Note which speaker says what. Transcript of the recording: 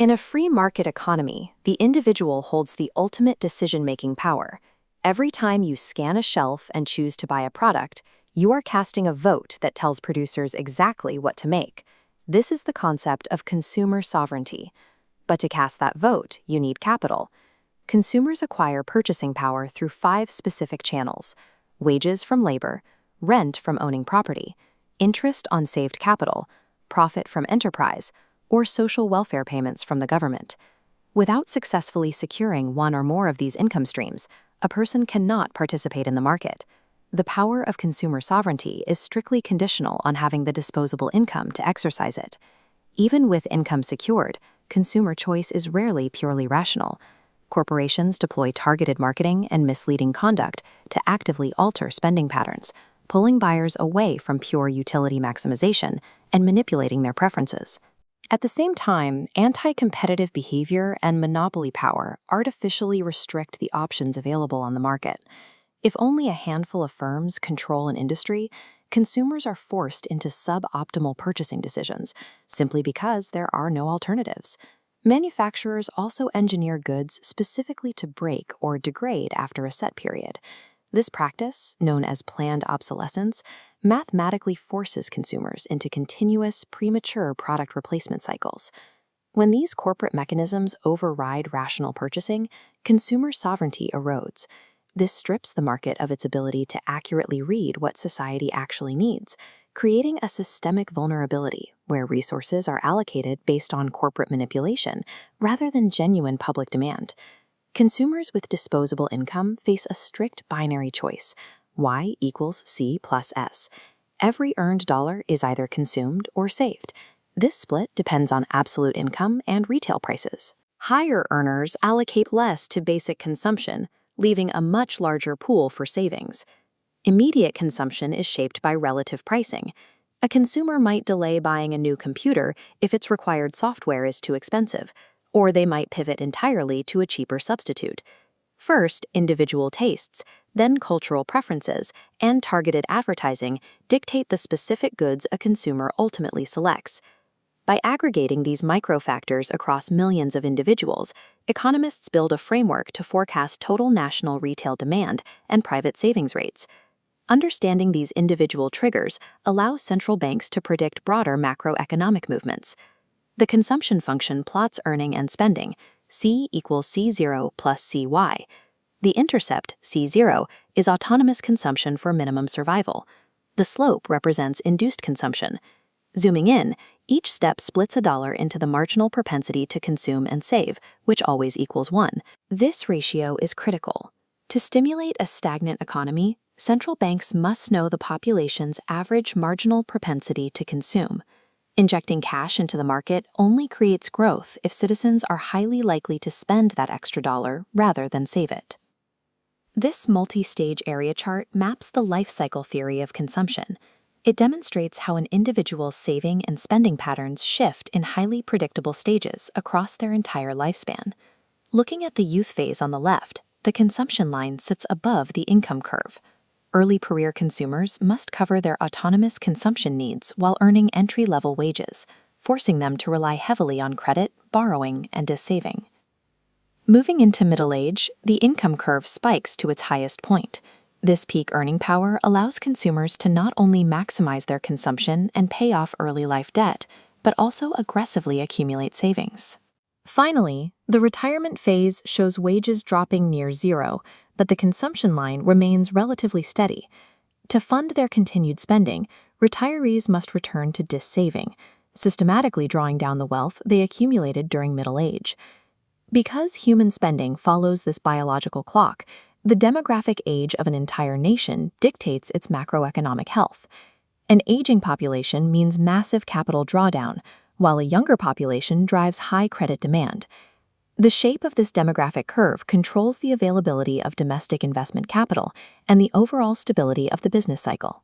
Speaker 1: In a free market economy, the individual holds the ultimate decision-making power. Every time you scan a shelf and choose to buy a product, you are casting a vote that tells producers exactly what to make. This is the concept of consumer sovereignty. But to cast that vote, you need capital. Consumers acquire purchasing power through 5 specific channels: wages from labor, rent from owning property, interest on saved capital, profit from enterprise, or social welfare payments from the government. Without successfully securing one or more of these income streams, a person cannot participate in the market. The power of consumer sovereignty is strictly conditional on having the disposable income to exercise it. Even with income secured, consumer choice is rarely purely rational. Corporations deploy targeted marketing and misleading conduct to actively alter spending patterns, pulling buyers away from pure utility maximization and manipulating their preferences. At the same time, anti-competitive behavior and monopoly power artificially restrict the options available on the market. If only a handful of firms control an industry, consumers are forced into suboptimal purchasing decisions simply because there are no alternatives. Manufacturers also engineer goods specifically to break or degrade after a set period. This practice, known as planned obsolescence, mathematically forces consumers into continuous, premature product replacement cycles. When these corporate mechanisms override rational purchasing, consumer sovereignty erodes. This strips the market of its ability to accurately read what society actually needs, creating a systemic vulnerability where resources are allocated based on corporate manipulation rather than genuine public demand. Consumers with disposable income face a strict binary choice: Y equals C plus S. Every earned dollar is either consumed or saved. This split depends on absolute income and retail prices. Higher earners allocate less to basic consumption, leaving a much larger pool for savings. Immediate consumption is shaped by relative pricing. A consumer might delay buying a new computer if its required software is too expensive, or they might pivot entirely to a cheaper substitute. First, individual tastes, then cultural preferences, and targeted advertising dictate the specific goods a consumer ultimately selects. By aggregating these micro-factors across millions of individuals, economists build a framework to forecast total national retail demand and private savings rates. Understanding these individual triggers allows central banks to predict broader macroeconomic movements. The consumption function plots earning and spending, C equals C0 plus CY. The intercept, C0, is autonomous consumption for minimum survival. The slope represents induced consumption. Zooming in, each step splits a dollar into the marginal propensity to consume and save, which always equals 1. This ratio is critical. To stimulate a stagnant economy, central banks must know the population's average marginal propensity to consume. Injecting cash into the market only creates growth if citizens are highly likely to spend that extra dollar rather than save it. This multi-stage area chart maps the life cycle theory of consumption. It demonstrates how an individual's saving and spending patterns shift in highly predictable stages across their entire lifespan. Looking at the youth phase on the left, the consumption line sits above the income curve. Early career consumers must cover their autonomous consumption needs while earning entry-level wages, forcing them to rely heavily on credit, borrowing, and saving. Moving into middle age, the income curve spikes to its highest point. This peak earning power allows consumers to not only maximize their consumption and pay off early life debt, but also aggressively accumulate savings. Finally, the retirement phase shows wages dropping near zero, but the consumption line remains relatively steady. To fund their continued spending, retirees must return to dis-saving, systematically drawing down the wealth they accumulated during middle age. Because human spending follows this biological clock, the demographic age of an entire nation dictates its macroeconomic health. An aging population means massive capital drawdown, while a younger population drives high credit demand. The shape of this demographic curve controls the availability of domestic investment capital and the overall stability of the business cycle.